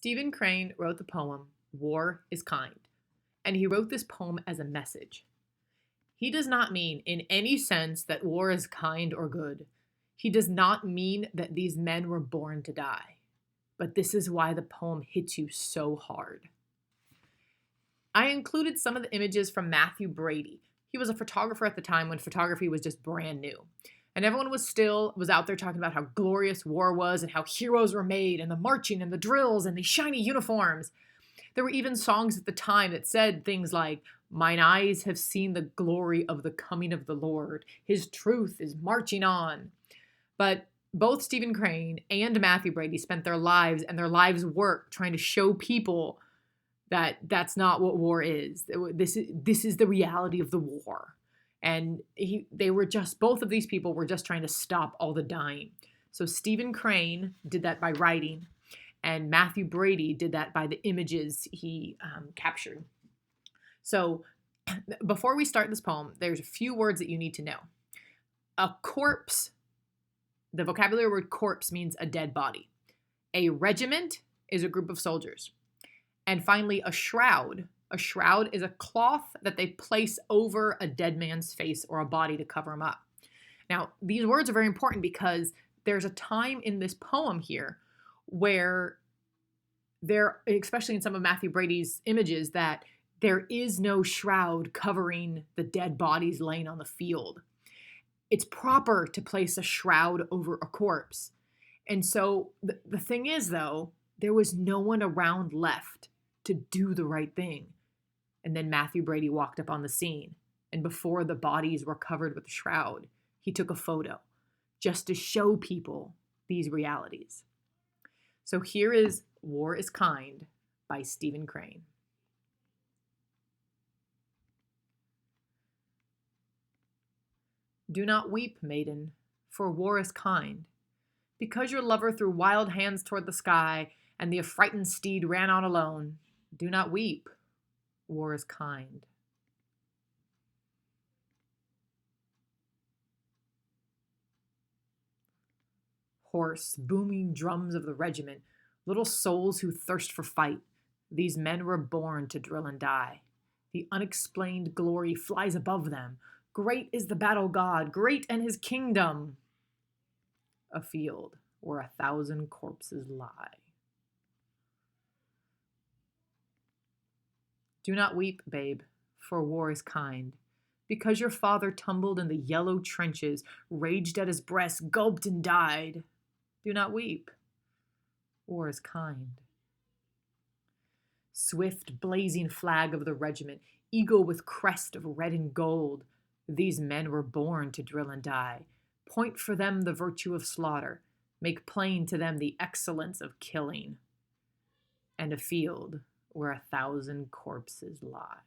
Stephen Crane wrote the poem War is Kind, and he wrote this poem as a message. He does not mean in any sense that war is kind or good. He does not mean that these men were born to die. But this is why the poem hits you so hard. I included some of the images from Matthew Brady. He was a photographer at the time when photography was just brand new. And everyone was out there talking about how glorious war was and how heroes were made and the marching and the drills and the shiny uniforms. There were even songs at the time that said things like, "Mine eyes have seen the glory of the coming of the Lord. His truth is marching on." But both Stephen Crane and Matthew Brady spent their lives and their lives' work trying to show people that that's not what war is. This is the reality of the war. And both of these people were just trying to stop all the dying. So Stephen Crane did that by writing, and Matthew Brady did that by the images he captured. So before we start this poem, there's a few words that you need to know. A corpse, the vocabulary word corpse means a dead body. A regiment is a group of soldiers. And finally, a shroud. A shroud is a cloth that they place over a dead man's face or a body to cover him up. Now, these words are very important because there's a time in this poem here where especially in some of Matthew Brady's images, that there is no shroud covering the dead bodies laying on the field. It's proper to place a shroud over a corpse. And so the thing is, though, there was no one around left to do the right thing. And then Matthew Brady walked up on the scene, and before the bodies were covered with a shroud, he took a photo just to show people these realities. So here is War is Kind by Stephen Crane. Do not weep, maiden, for war is kind. Because your lover threw wild hands toward the sky, and the affrighted steed ran on alone, do not weep, war is kind. Hoarse, booming drums of the regiment, little souls who thirst for fight, these men were born to drill and die. The unexplained glory flies above them. Great is the battle god, great and his kingdom. A field where 1,000 corpses lie. Do not weep, babe, for war is kind. Because your father tumbled in the yellow trenches, raged at his breast, gulped and died. Do not weep. War is kind. Swift, blazing flag of the regiment, eagle with crest of red and gold. These men were born to drill and die. Point for them the virtue of slaughter. Make plain to them the excellence of killing. And a field where 1,000 corpses lie.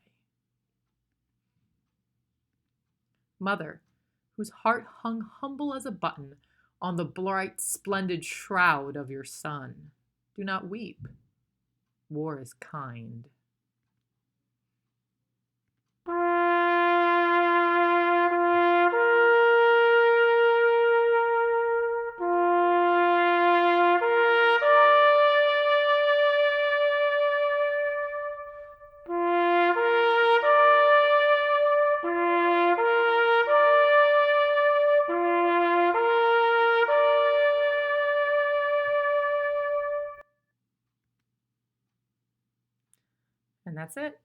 Mother, whose heart hung humble as a button on the bright, splendid shroud of your son, do not weep. War is kind. And that's it.